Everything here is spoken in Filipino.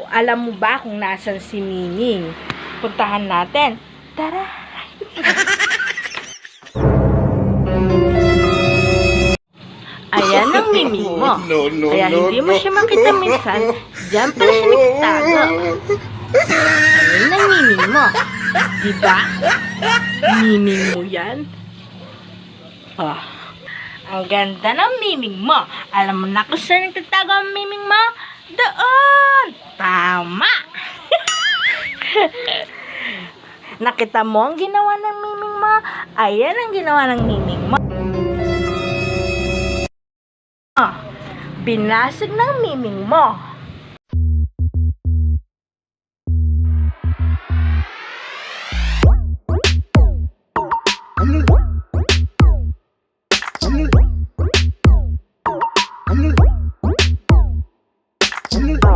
Alam mo ba kung nasan si Miming? Puntahan natin. Tara! Ayan ang Miming mo. Kaya hindi mo siya makita minsan, diyan pala siya nagtago. Ayan ang Miming mo. Diba? Miming mo yan? Oh, ang ganda ng Miming mo. Alam mo na kung saan nagtatago ang Miming mo? Doon! Tama! Nakita mo ang ginawa ng Miming mo? Ayan ang ginawa ng Miming mo. Binasag ng Miming mo.